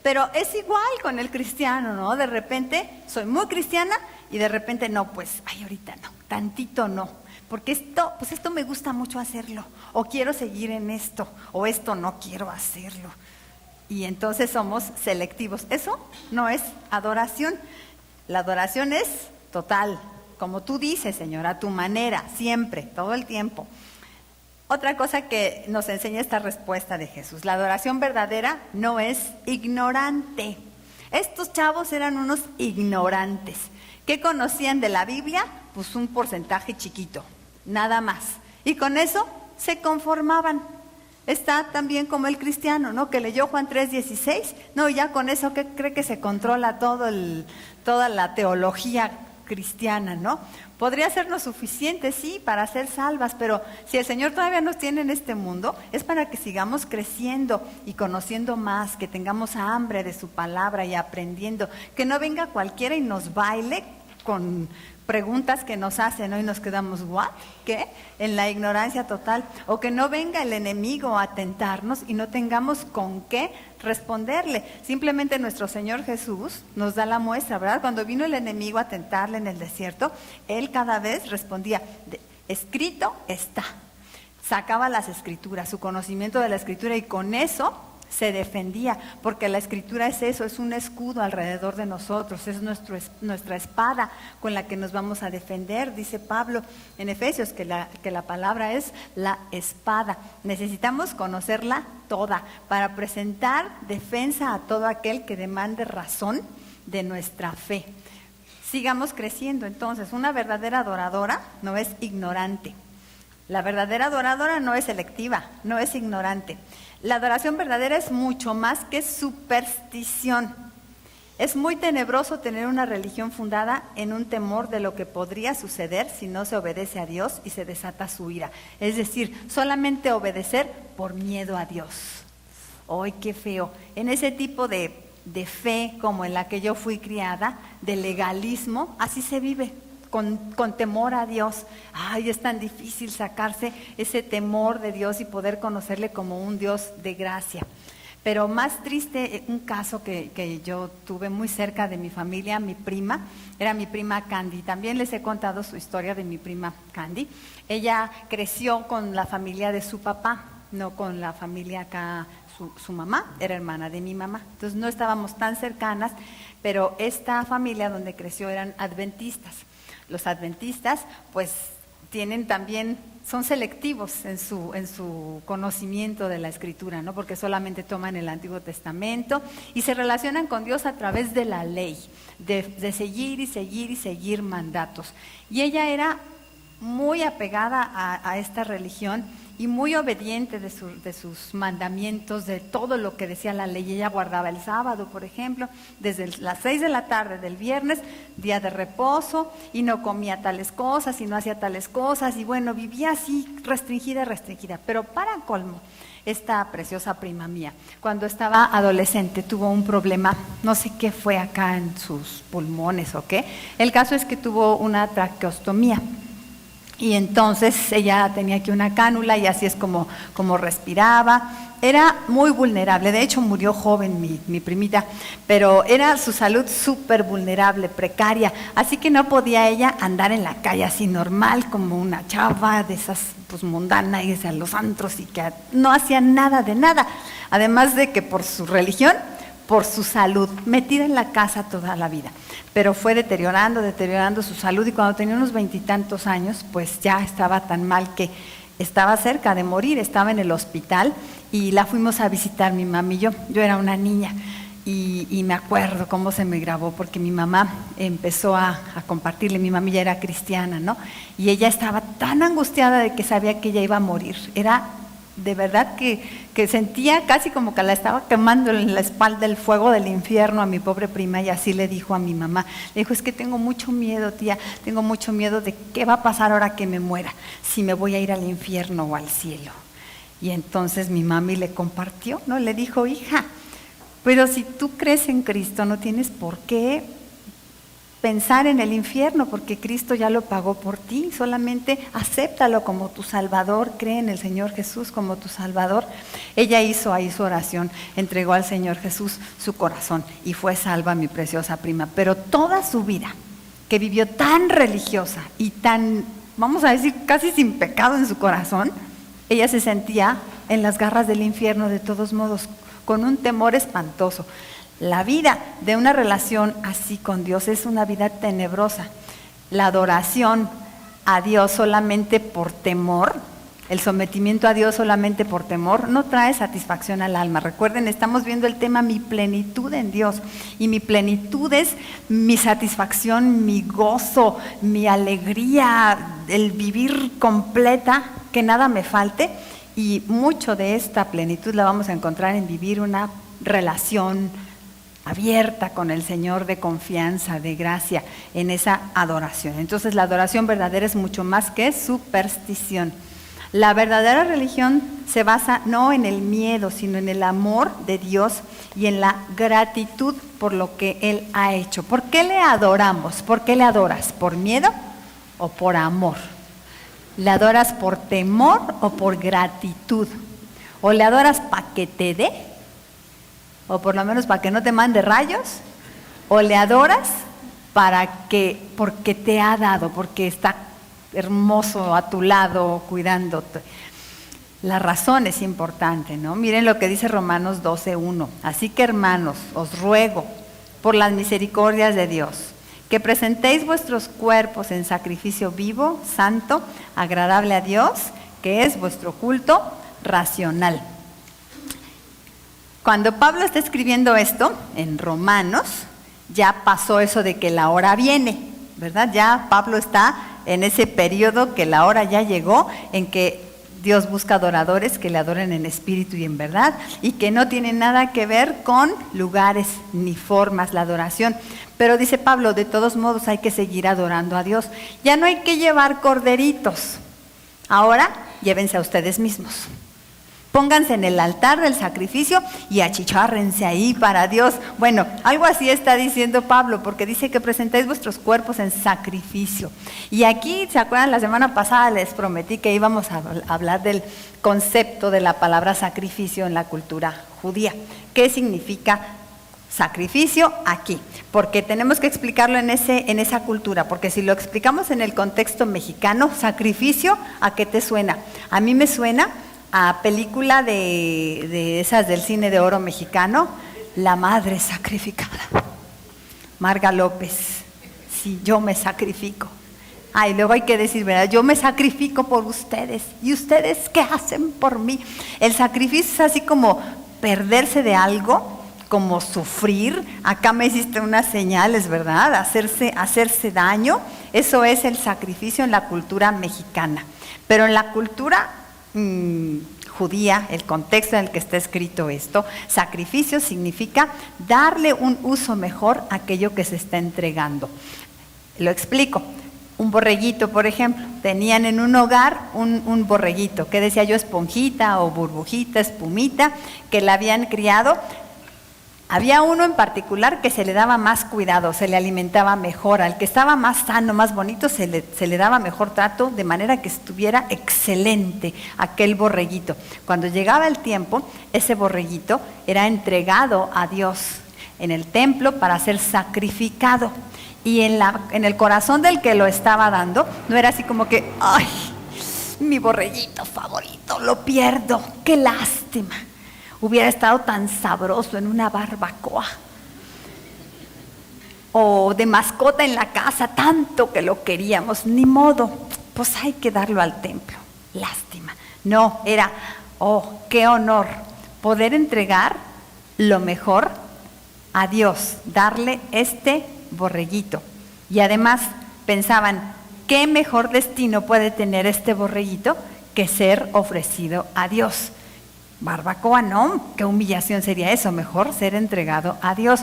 Pero es igual con el cristiano, ¿no? De repente soy muy cristiana y de repente no, pues, ay, ahorita no, tantito no. Porque esto me gusta mucho hacerlo. O quiero seguir en esto, o esto no quiero hacerlo. Y entonces somos selectivos. Eso no es adoración. La adoración es total, como tú dices, Señor, a tu manera, siempre, todo el tiempo. Otra cosa que nos enseña esta respuesta de Jesús, la adoración verdadera no es ignorante. Estos chavos eran unos ignorantes. ¿Qué conocían de la Biblia? Pues un porcentaje chiquito, nada más. Y con eso se conformaban. Está también como el cristiano, ¿no? Que leyó Juan 3:16, no, ya con eso que cree que se controla toda la teología cristiana, ¿no? Podría sernos suficiente, sí, para ser salvas, pero si el Señor todavía nos tiene en este mundo, es para que sigamos creciendo y conociendo más, que tengamos hambre de su palabra y aprendiendo, que no venga cualquiera y nos baile con preguntas que nos hacen, ¿no? Y nos quedamos, ¿what? ¿Qué? En la ignorancia total. O que no venga el enemigo a tentarnos y no tengamos con qué responderle. Simplemente nuestro Señor Jesús nos da la muestra, ¿verdad? Cuando vino el enemigo a tentarle en el desierto, Él cada vez respondía, escrito está. Sacaba las escrituras, su conocimiento de la escritura, y con eso se defendía, porque la escritura es eso, es un escudo alrededor de nosotros, es nuestra espada con la que nos vamos a defender. Dice Pablo en Efesios que la palabra es la espada. Necesitamos conocerla toda para presentar defensa a todo aquel que demande razón de nuestra fe. Sigamos creciendo entonces. Una verdadera adoradora no es ignorante. La verdadera adoradora no es selectiva, no es ignorante. La adoración verdadera es mucho más que superstición. Es muy tenebroso tener una religión fundada en un temor de lo que podría suceder si no se obedece a Dios y se desata su ira. Es decir, solamente obedecer por miedo a Dios. ¡Ay, qué feo! En ese tipo de fe como en la que yo fui criada, de legalismo, así se vive. Con temor a Dios. Ay, es tan difícil sacarse ese temor de Dios y poder conocerle como un Dios de gracia. Pero más triste, un caso que yo tuve muy cerca de mi familia, mi prima, era mi prima Candy. También les he contado su historia de mi prima Candy. Ella creció con la familia de su papá, no con la familia acá. Su mamá era hermana de mi mamá, entonces no estábamos tan cercanas, pero esta familia donde creció eran adventistas. Los adventistas pues tienen también, son selectivos en su conocimiento de la escritura, ¿no? Porque solamente toman el Antiguo Testamento y se relacionan con Dios a través de la ley, de seguir y seguir y seguir mandatos. Y ella era muy apegada a esta religión y muy obediente de sus mandamientos, de todo lo que decía la ley. Ella guardaba el sábado, por ejemplo, desde las 6 de la tarde del viernes, día de reposo, y no comía tales cosas, y no hacía tales cosas, y bueno, vivía así, restringida. Pero para colmo, esta preciosa prima mía, cuando estaba adolescente, tuvo un problema, no sé qué fue acá en sus pulmones o qué. El caso es que tuvo una traqueostomía. Y entonces ella tenía aquí una cánula y así es como respiraba. Era muy vulnerable, de hecho murió joven mi primita, pero era su salud súper vulnerable, precaria, así que no podía ella andar en la calle así normal como una chava de esas pues mundana y a los antros y que no hacía nada de nada, además de que por su religión, por su salud, metida en la casa toda la vida. Pero fue deteriorando su salud y cuando tenía unos 20 y tantos años, pues ya estaba tan mal que estaba cerca de morir, estaba en el hospital y la fuimos a visitar mi mamá y yo. Yo era una niña y me acuerdo cómo se me grabó porque mi mamá empezó a compartirle, mi mamá ya era cristiana, ¿no? Y ella estaba tan angustiada de que sabía que ella iba a morir. Era de verdad que sentía casi como que la estaba quemando en la espalda el fuego del infierno a mi pobre prima y así le dijo a mi mamá, le dijo, es que tengo mucho miedo, tía, tengo mucho miedo de qué va a pasar ahora que me muera, si me voy a ir al infierno o al cielo. Y entonces mi mami le compartió, ¿no? Le dijo, hija, pero si tú crees en Cristo no tienes por qué pensar en el infierno porque Cristo ya lo pagó por ti, solamente acéptalo como tu Salvador, cree en el Señor Jesús como tu Salvador. Ella hizo ahí su oración, entregó al Señor Jesús su corazón y fue salva mi preciosa prima, pero toda su vida que vivió tan religiosa y tan, vamos a decir, casi sin pecado en su corazón, ella se sentía en las garras del infierno de todos modos, con un temor espantoso. La vida de una relación así con Dios es una vida tenebrosa. La adoración a Dios solamente por temor, el sometimiento a Dios solamente por temor, no trae satisfacción al alma. Recuerden, estamos viendo el tema mi plenitud en Dios. Y mi plenitud es mi satisfacción, mi gozo, mi alegría, el vivir completa, que nada me falte. Y mucho de esta plenitud la vamos a encontrar en vivir una relación abierta con el Señor, de confianza, de gracia, en esa adoración. Entonces la adoración verdadera es mucho más que superstición. La verdadera religión se basa no en el miedo, sino en el amor de Dios y en la gratitud por lo que Él ha hecho. ¿Por qué le adoramos? ¿Por qué le adoras? ¿Por miedo o por amor? ¿Le adoras por temor o por gratitud? ¿O le adoras para que te dé? ¿O por lo menos para que no te mande rayos? ¿O le adoras porque te ha dado, porque está hermoso a tu lado cuidándote? La razón es importante, ¿no? Miren lo que dice Romanos 12:1. Así que, hermanos, os ruego por las misericordias de Dios, que presentéis vuestros cuerpos en sacrificio vivo, santo, agradable a Dios, que es vuestro culto racional. Cuando Pablo está escribiendo esto en Romanos, ya pasó eso de que la hora viene, ¿verdad? Ya Pablo está en ese periodo que la hora ya llegó, en que Dios busca adoradores que le adoren en espíritu y en verdad, y que no tiene nada que ver con lugares ni formas la adoración. Pero dice Pablo, de todos modos hay que seguir adorando a Dios. Ya no hay que llevar corderitos. Ahora llévense a ustedes mismos. Pónganse en el altar del sacrificio y achicharrense ahí para Dios. Bueno, algo así está diciendo Pablo, porque dice que presentéis vuestros cuerpos en sacrificio. Y aquí, ¿se acuerdan? La semana pasada les prometí que íbamos a hablar del concepto de la palabra sacrificio en la cultura judía. ¿Qué significa sacrificio aquí? Porque tenemos que explicarlo en esa cultura, porque si lo explicamos en el contexto mexicano, sacrificio, ¿a qué te suena? A mí me suena a película de esas del cine de oro mexicano, La Madre Sacrificada. Marga López, sí, yo me sacrifico. Y luego hay que decir, ¿verdad? Yo me sacrifico por ustedes. ¿Y ustedes qué hacen por mí? El sacrificio es así como perderse de algo, como sufrir. Acá me hiciste unas señales, ¿verdad? Hacerse daño. Eso es el sacrificio en la cultura mexicana. Pero en la cultura judía, el contexto en el que está escrito esto, sacrificio significa darle un uso mejor a aquello que se está entregando. Lo explico. Un borreguito, por ejemplo, tenían en un hogar un borreguito, que decía yo, esponjita o burbujita, espumita, que la habían criado. Había uno en particular que se le daba más cuidado, se le alimentaba mejor, al que estaba más sano, más bonito, se le daba mejor trato, de manera que estuviera excelente aquel borreguito. Cuando llegaba el tiempo, ese borreguito era entregado a Dios en el templo para ser sacrificado. Y en el corazón del que lo estaba dando, no era así como que, ¡ay, mi borreguito favorito, lo pierdo, qué lástima! Hubiera estado tan sabroso en una barbacoa. O de mascota en la casa, tanto que lo queríamos, ni modo, pues hay que darlo al templo. Lástima. No, era, oh, qué honor poder entregar lo mejor a Dios, darle este borreguito. Y además pensaban, ¿qué mejor destino puede tener este borreguito que ser ofrecido a Dios? Barbacoa no, qué humillación sería eso, mejor ser entregado a Dios.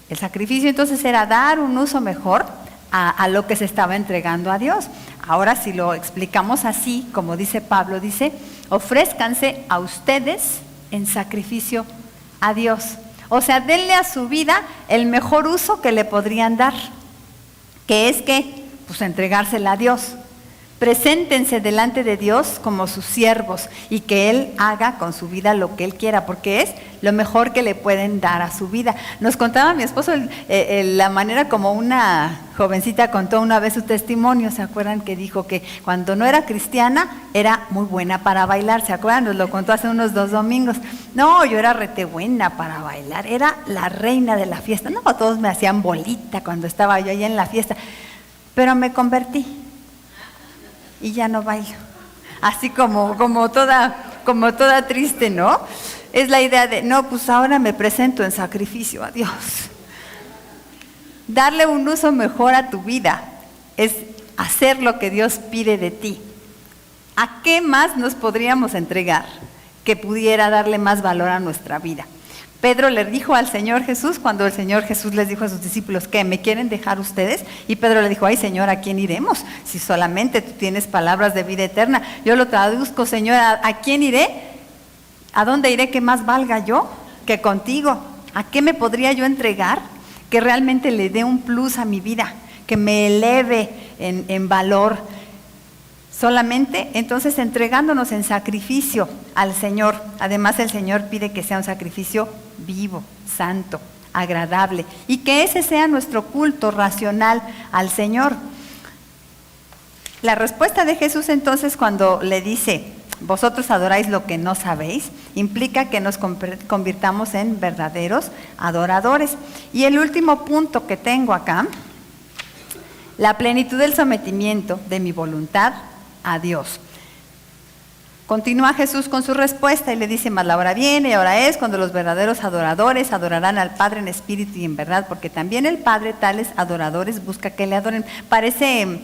El sacrificio entonces era dar un uso mejor a lo que se estaba entregando a Dios. Ahora si lo explicamos así, como dice Pablo, dice, ofrézcanse a ustedes en sacrificio a Dios. O sea, denle a su vida el mejor uso que le podrían dar, que es que, pues entregársela a Dios. Preséntense delante de Dios como sus siervos y que Él haga con su vida lo que Él quiera, porque es lo mejor que le pueden dar a su vida. Nos contaba mi esposo la manera como una jovencita contó una vez su testimonio. ¿Se acuerdan que dijo que cuando no era cristiana era muy buena para bailar? ¿Se acuerdan? Nos lo contó hace unos 2 domingos. No, yo era rete buena para bailar, era la reina de la fiesta. No, todos me hacían bolita cuando estaba yo allá en la fiesta, pero me convertí. Y ya no bailo, así como toda triste, ¿no? Es la idea de, no, pues ahora me presento en sacrificio a Dios. Darle un uso mejor a tu vida es hacer lo que Dios pide de ti. ¿A qué más nos podríamos entregar que pudiera darle más valor a nuestra vida? Pedro le dijo al Señor Jesús, cuando el Señor Jesús les dijo a sus discípulos, ¿qué? ¿Me quieren dejar ustedes? Y Pedro le dijo, ay Señor, ¿a quién iremos? Si solamente tú tienes palabras de vida eterna. Yo lo traduzco, Señor, ¿a quién iré? ¿A dónde iré que más valga yo que contigo? ¿A qué me podría yo entregar que realmente le dé un plus a mi vida, que me eleve en valor? Solamente entonces entregándonos en sacrificio al Señor. Además el Señor pide que sea un sacrificio vivo, santo, agradable, y que ese sea nuestro culto racional al Señor. La respuesta de Jesús entonces cuando le dice, vosotros adoráis lo que no sabéis, implica que nos convirtamos en verdaderos adoradores. Y el último punto que tengo acá, la plenitud del sometimiento de mi voluntad a Dios. Continúa Jesús con su respuesta y le dice, mas la hora viene y ahora es cuando los verdaderos adoradores adorarán al Padre en espíritu y en verdad, porque también el Padre tales adoradores busca que le adoren. Parece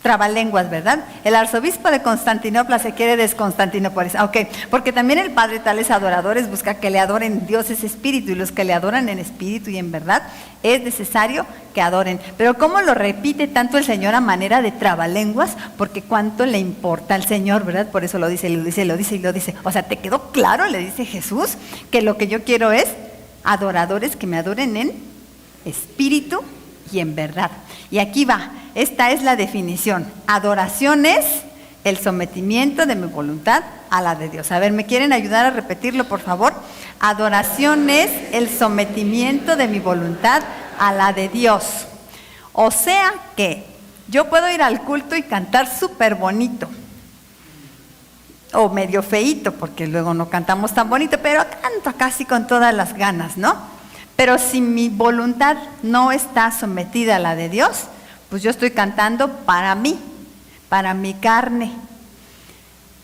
trabalenguas, ¿verdad? El arzobispo de Constantinopla se quiere desconstantinopolizar. Ok, porque también el Padre tales adoradores busca que le adoren. Dios es espíritu y los que le adoran en espíritu y en verdad es necesario que adoren. Pero ¿cómo lo repite tanto el Señor a manera de trabalenguas? Porque cuánto le importa al Señor, ¿verdad? Por eso lo dice, lo dice, lo dice y lo dice. O sea, ¿te quedó claro? Le dice Jesús que lo que yo quiero es adoradores que me adoren en espíritu y en verdad. Y aquí va, esta es la definición. Adoración es el sometimiento de mi voluntad a la de Dios. A ver, ¿me quieren ayudar a repetirlo, por favor? Adoración es el sometimiento de mi voluntad a la de Dios. O sea que yo puedo ir al culto y cantar súper bonito, o medio feíto, porque luego no cantamos tan bonito, pero canto casi con todas las ganas, ¿no? Pero si mi voluntad no está sometida a la de Dios, pues yo estoy cantando para mí, para mi carne.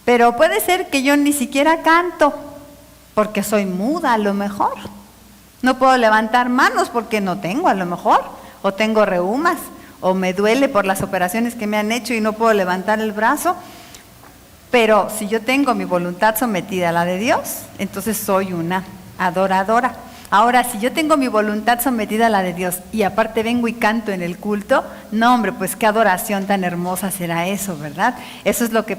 Pero puede ser que yo ni siquiera canto, porque soy muda a lo mejor. No puedo levantar manos porque no tengo a lo mejor, o tengo reumas, o me duele por las operaciones que me han hecho y no puedo levantar el brazo. Pero si yo tengo mi voluntad sometida a la de Dios, entonces soy una adoradora. Ahora, si yo tengo mi voluntad sometida a la de Dios y aparte vengo y canto en el culto, no hombre, pues qué adoración tan hermosa será eso, ¿verdad? Eso es lo que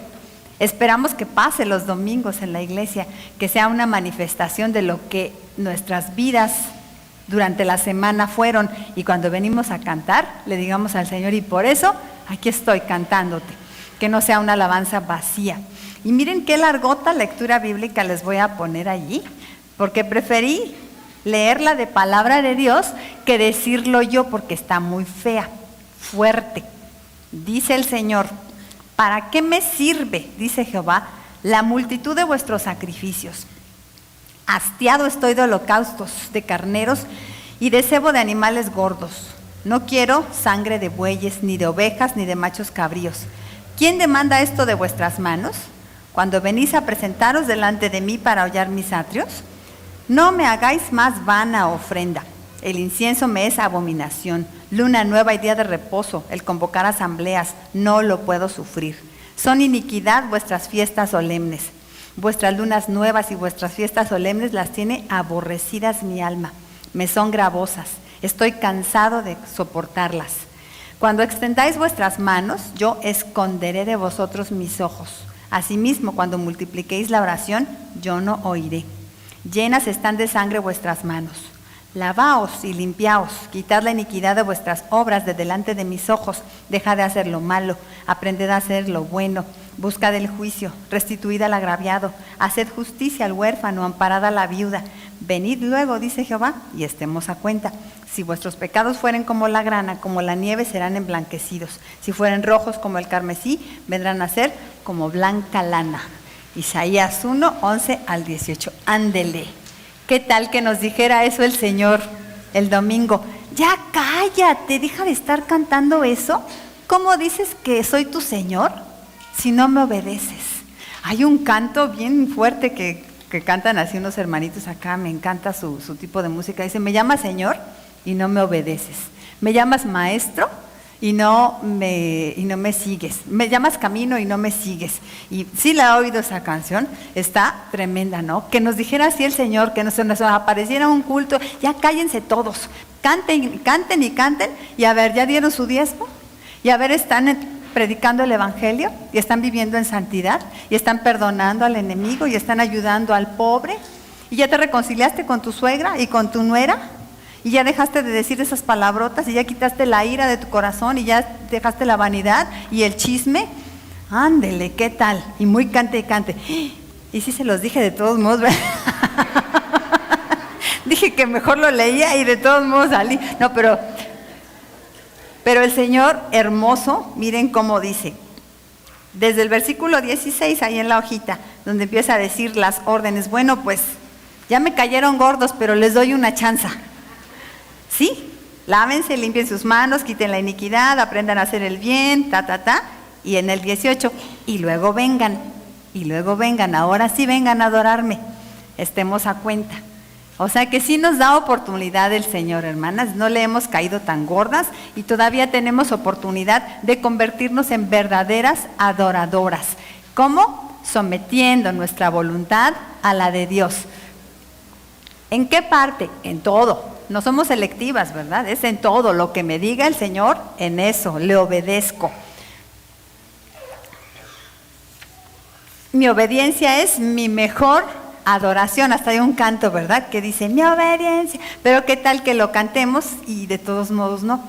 esperamos que pase los domingos en la iglesia, que sea una manifestación de lo que nuestras vidas durante la semana fueron, y cuando venimos a cantar, le digamos al Señor, y por eso aquí estoy cantándote, que no sea una alabanza vacía. Y miren qué largota lectura bíblica les voy a poner allí, porque preferí leerla de palabra de Dios que decirlo yo, porque está muy fea, fuerte. Dice el Señor: ¿para qué me sirve, dice Jehová, la multitud de vuestros sacrificios? Hastiado estoy de holocaustos, de carneros y de cebo de animales gordos. No quiero sangre de bueyes, ni de ovejas, ni de machos cabríos. ¿Quién demanda esto de vuestras manos? Cuando venís a presentaros delante de mí para hollar mis atrios, no me hagáis más vana ofrenda. El incienso me es abominación. Luna nueva y día de reposo, el convocar asambleas, no lo puedo sufrir. Son iniquidad vuestras fiestas solemnes. Vuestras lunas nuevas y vuestras fiestas solemnes las tiene aborrecidas mi alma. Me son gravosas. Estoy cansado de soportarlas. Cuando extendáis vuestras manos, yo esconderé de vosotros mis ojos. Asimismo, cuando multipliquéis la oración, yo no oiré. Llenas están de sangre vuestras manos. Lavaos y limpiaos, quitad la iniquidad de vuestras obras de delante de mis ojos. Dejad de hacer lo malo, aprended a hacer lo bueno. Buscad el juicio, restituid al agraviado, haced justicia al huérfano, amparad a la viuda. Venid luego, dice Jehová, y estemos a cuenta. Si vuestros pecados fueren como la grana, como la nieve, serán emblanquecidos. Si fueren rojos como el carmesí, vendrán a ser como blanca lana. Isaías 1, 11 al 18. Ándele. ¿Qué tal que nos dijera eso el Señor el domingo? Ya cállate, deja de estar cantando eso. ¿Cómo dices que soy tu Señor si no me obedeces? Hay un canto bien fuerte que cantan así unos hermanitos acá, me encanta su tipo de música. Dice: me llamas Señor y no me obedeces. Me llamas Maestro y no me sigues. Me llamas Camino y no me sigues. Y sí la he oído esa canción, está tremenda, ¿no? Que nos dijera así el Señor, que nos apareciera un culto, ya cállense todos, canten, canten y canten, y a ver, ya dieron su diezmo, y a ver, están predicando el Evangelio, y están viviendo en santidad, y están perdonando al enemigo, y están ayudando al pobre, y ya te reconciliaste con tu suegra y con tu nuera, y ya dejaste de decir esas palabrotas, y ya quitaste la ira de tu corazón, y ya dejaste la vanidad y el chisme. Ándele, ¿qué tal? Y muy cante y cante. Y sí se los dije de todos modos, ¿verdad? Dije que mejor lo leía y de todos modos salí. No, pero el Señor hermoso, miren cómo dice. Desde el versículo 16, ahí en la hojita, donde empieza a decir las órdenes. Bueno, pues ya me cayeron gordos, pero les doy una chanza. ¿Sí? Lávense, limpien sus manos, quiten la iniquidad, aprendan a hacer el bien, Y en el 18, y luego vengan, ahora sí vengan a adorarme, estemos a cuenta. O sea que sí nos da oportunidad el Señor, hermanas, no le hemos caído tan gordas y todavía tenemos oportunidad de convertirnos en verdaderas adoradoras. ¿Cómo? Sometiendo nuestra voluntad a la de Dios. ¿En qué parte? En todo. No somos selectivas, ¿verdad? Es en todo. Lo que me diga el Señor, en eso le obedezco. Mi obediencia es mi mejor adoración. Hasta hay un canto, ¿verdad?, que dice, mi obediencia. Pero qué tal que lo cantemos y de todos modos no.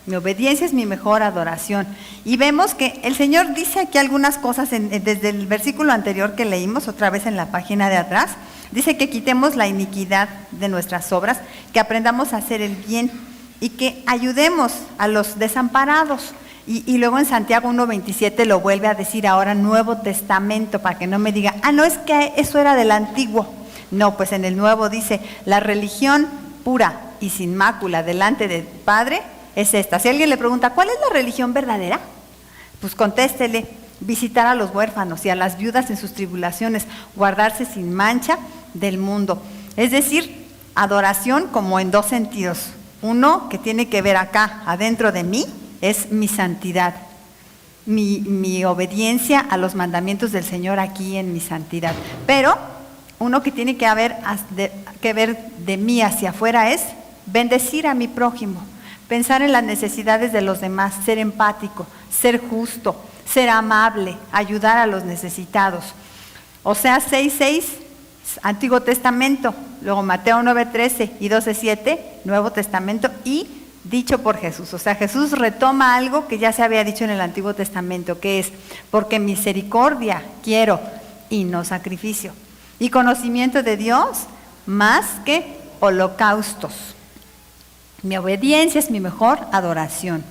Mi obediencia es mi mejor adoración. Y vemos que el Señor dice aquí algunas cosas desde el versículo anterior que leímos, otra vez en la página de atrás. Dice que quitemos la iniquidad de nuestras obras, que aprendamos a hacer el bien y que ayudemos a los desamparados. Y luego en Santiago 1:27 lo vuelve a decir ahora Nuevo Testamento, para que no me diga, no, es que eso era del Antiguo. No, pues en el Nuevo dice, la religión pura y sin mácula delante del Padre es esta. Si alguien le pregunta, ¿cuál es la religión verdadera? Pues contéstele, visitar a los huérfanos y a las viudas en sus tribulaciones, guardarse sin mancha del mundo. Es decir, adoración como en dos sentidos. Uno que tiene que ver acá, adentro de mí, es mi santidad, mi obediencia a los mandamientos del Señor aquí en mi santidad. Pero uno que tiene que ver de mí hacia afuera es bendecir a mi prójimo, pensar en las necesidades de los demás, ser empático, ser justo, ser amable, ayudar a los necesitados. Oseas 6:6, Antiguo Testamento, luego Mateo 9:13 y 12:7, Nuevo Testamento, y dicho por Jesús. O sea, Jesús retoma algo que ya se había dicho en el Antiguo Testamento, que es, porque misericordia quiero y no sacrificio, y conocimiento de Dios más que holocaustos. Mi obediencia es mi mejor adoración.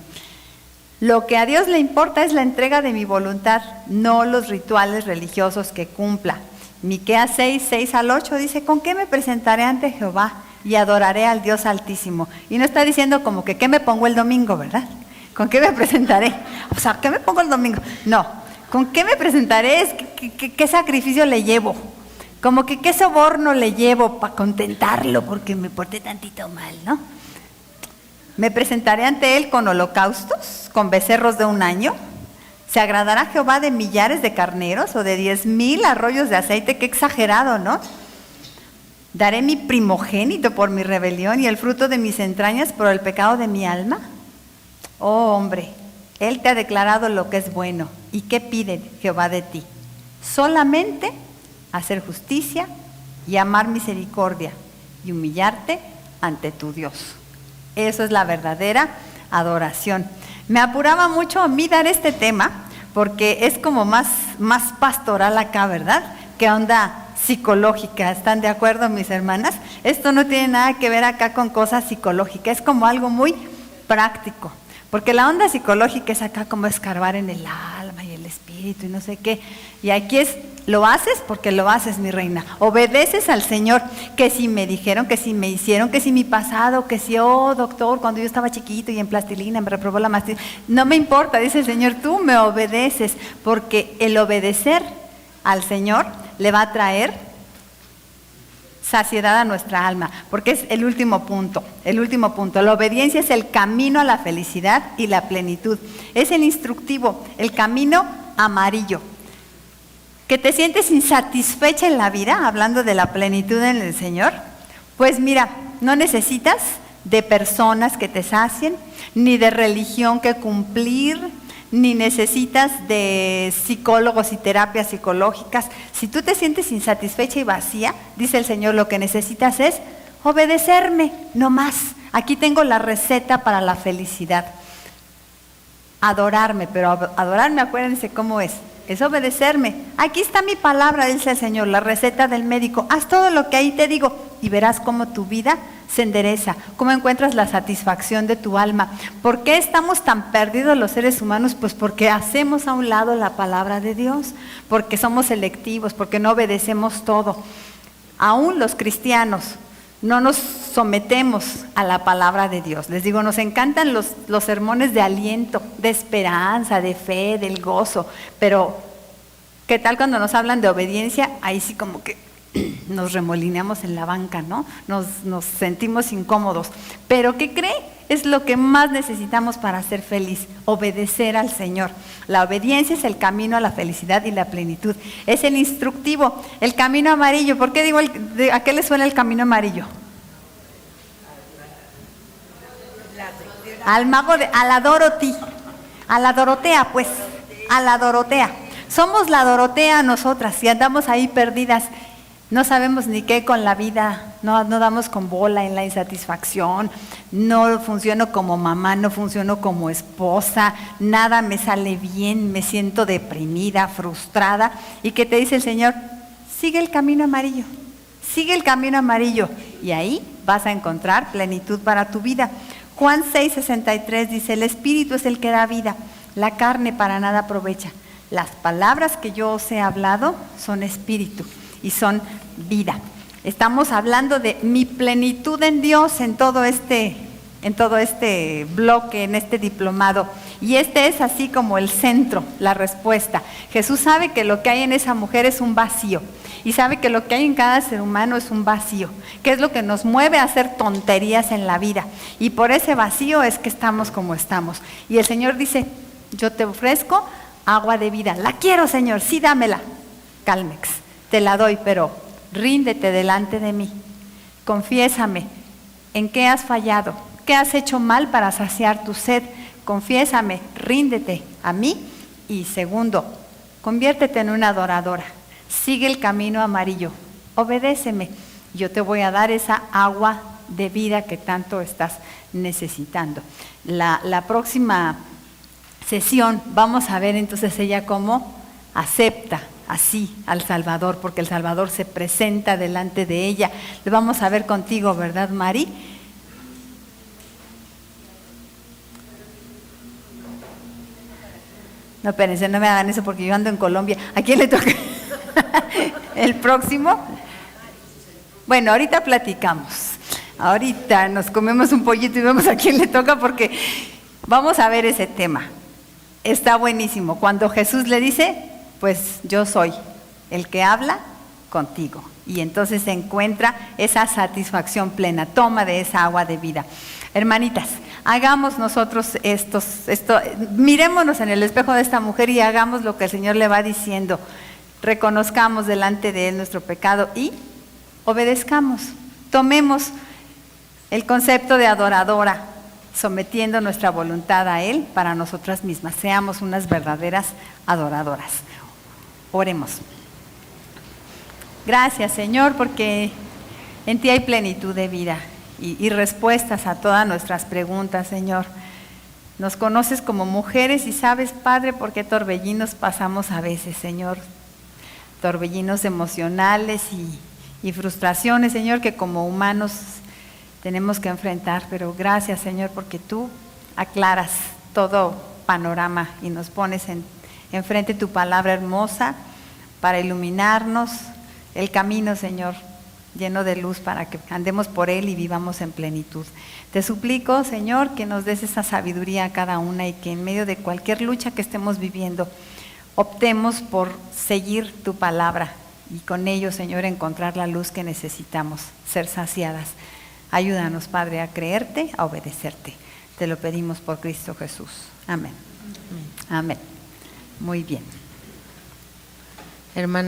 Lo que a Dios le importa es la entrega de mi voluntad, no los rituales religiosos que cumpla. Miqueas 6:6-8 dice, ¿con qué me presentaré ante Jehová y adoraré al Dios Altísimo? Y no está diciendo como que ¿qué me pongo el domingo, verdad? ¿Con qué me presentaré? O sea, ¿qué me pongo el domingo? No, ¿con qué me presentaré? Es ¿qué sacrificio le llevo? Como que ¿qué soborno le llevo para contentarlo porque me porté tantito mal, ¿no? Me presentaré ante Él con holocaustos, con becerros de un año. ¿Se agradará Jehová de millares de carneros o de 10,000 arroyos de aceite? Qué exagerado, ¿no? ¿Daré mi primogénito por mi rebelión y el fruto de mis entrañas por el pecado de mi alma? Oh hombre, Él te ha declarado lo que es bueno. ¿Y qué pide Jehová de ti? Solamente hacer justicia y amar misericordia y humillarte ante tu Dios. Eso es la verdadera adoración. Me apuraba mucho a mí dar este tema porque es como más pastoral acá, ¿verdad? ¿Qué onda psicológica? ¿Están de acuerdo mis hermanas? Esto no tiene nada que ver acá con cosas psicológicas, es como algo muy práctico. Porque la onda psicológica es acá como escarbar en el alma y el espíritu y no sé qué. Y aquí es, lo haces porque lo haces, mi reina. Obedeces al Señor, que si me dijeron, que si me hicieron, que si mi pasado, que si, doctor, cuando yo estaba chiquito y en plastilina me reprobó la maestría. No me importa, dice el Señor, tú me obedeces. Porque el obedecer al Señor le va a traer saciedad a nuestra alma, porque es el último punto. La obediencia es el camino a la felicidad y la plenitud. Es el instructivo, el camino amarillo. ¿Que te sientes insatisfecha en la vida, hablando de la plenitud en el Señor? Pues mira, no necesitas de personas que te sacien, ni de religión que cumplir, ni necesitas de psicólogos y terapias psicológicas. Si tú te sientes insatisfecha y vacía, dice el Señor, lo que necesitas es obedecerme, no más. Aquí tengo la receta para la felicidad. Adorarme, pero adorarme, acuérdense cómo es obedecerme. Aquí está mi palabra, dice el Señor, la receta del médico. Haz todo lo que ahí te digo y verás cómo tu vida se endereza, cómo encuentras la satisfacción de tu alma. ¿Por qué estamos tan perdidos los seres humanos? Pues porque hacemos a un lado la palabra de Dios, porque somos selectivos, porque no obedecemos todo. Aún los cristianos no nos sometemos a la palabra de Dios. Les digo, nos encantan los sermones de aliento, de esperanza, de fe, del gozo, pero ¿qué tal cuando nos hablan de obediencia? Ahí sí como que nos remolineamos en la banca, ¿no? Nos sentimos incómodos. Pero ¿qué cree? Es lo que más necesitamos para ser feliz, obedecer al Señor. La obediencia es el camino a la felicidad y la plenitud. Es el instructivo, el camino amarillo. ¿Por qué digo, a qué le suena el camino amarillo? Al mago, a la Dorothy, a la Dorotea, pues, a la Dorotea. Somos la Dorotea nosotras y andamos ahí perdidas. No sabemos ni qué con la vida, no damos con bola en la insatisfacción, no funciono como mamá, no funciono como esposa, nada me sale bien, me siento deprimida, frustrada. ¿Y qué te dice el Señor? Sigue el camino amarillo, sigue el camino amarillo y ahí vas a encontrar plenitud para tu vida. Juan 6:63 dice, el Espíritu es el que da vida, la carne para nada aprovecha. Las palabras que yo os he hablado son espíritu y son vida. Estamos hablando de mi plenitud en Dios en todo este bloque, en este diplomado. Y este es así como el centro, la respuesta. Jesús sabe que lo que hay en esa mujer es un vacío. Y sabe que lo que hay en cada ser humano es un vacío, que es lo que nos mueve a hacer tonterías en la vida. Y por ese vacío es que estamos como estamos. Y el Señor dice, yo te ofrezco agua de vida. La quiero, Señor, sí, dámela. Calmex, te la doy, pero ríndete delante de mí. Confiésame en qué has fallado, qué has hecho mal para saciar tu sed. Confiésame, ríndete a mí. Y segundo, conviértete en una adoradora. Sigue el camino amarillo, obedéceme. Yo te voy a dar esa agua de vida que tanto estás necesitando. La próxima sesión vamos a ver entonces ella cómo acepta así al Salvador, porque el Salvador se presenta delante de ella. Lo vamos a ver contigo, ¿verdad, Mari? No, espérense, no me hagan eso porque yo ando en Colombia. ¿A quién le toca? ¿El próximo? Bueno, ahorita platicamos. Ahorita nos comemos un pollito y vemos a quién le toca porque vamos a ver ese tema. Está buenísimo. Cuando Jesús le dice, pues yo soy el que habla contigo. Y entonces se encuentra esa satisfacción plena. Toma de esa agua de vida. Hermanitas, hagamos nosotros mirémonos en el espejo de esta mujer y hagamos lo que el Señor le va diciendo. Reconozcamos delante de Él nuestro pecado y obedezcamos. Tomemos el concepto de adoradora, sometiendo nuestra voluntad a Él para nosotras mismas. Seamos unas verdaderas adoradoras. Oremos. Gracias, Señor, porque en ti hay plenitud de vida y respuestas a todas nuestras preguntas, Señor. Nos conoces como mujeres y sabes, Padre, por qué torbellinos pasamos a veces, Señor. Torbellinos emocionales y frustraciones, Señor, que como humanos tenemos que enfrentar. Pero gracias, Señor, porque tú aclaras todo panorama y nos pones enfrente tu palabra hermosa para iluminarnos el camino, Señor, lleno de luz para que andemos por él y vivamos en plenitud. Te suplico, Señor, que nos des esa sabiduría a cada una y que en medio de cualquier lucha que estemos viviendo, optemos por seguir tu palabra y con ello, Señor, encontrar la luz que necesitamos, ser saciadas. Ayúdanos, Padre, a creerte, a obedecerte. Te lo pedimos por Cristo Jesús. Amén. Amén. Muy bien. Hermana.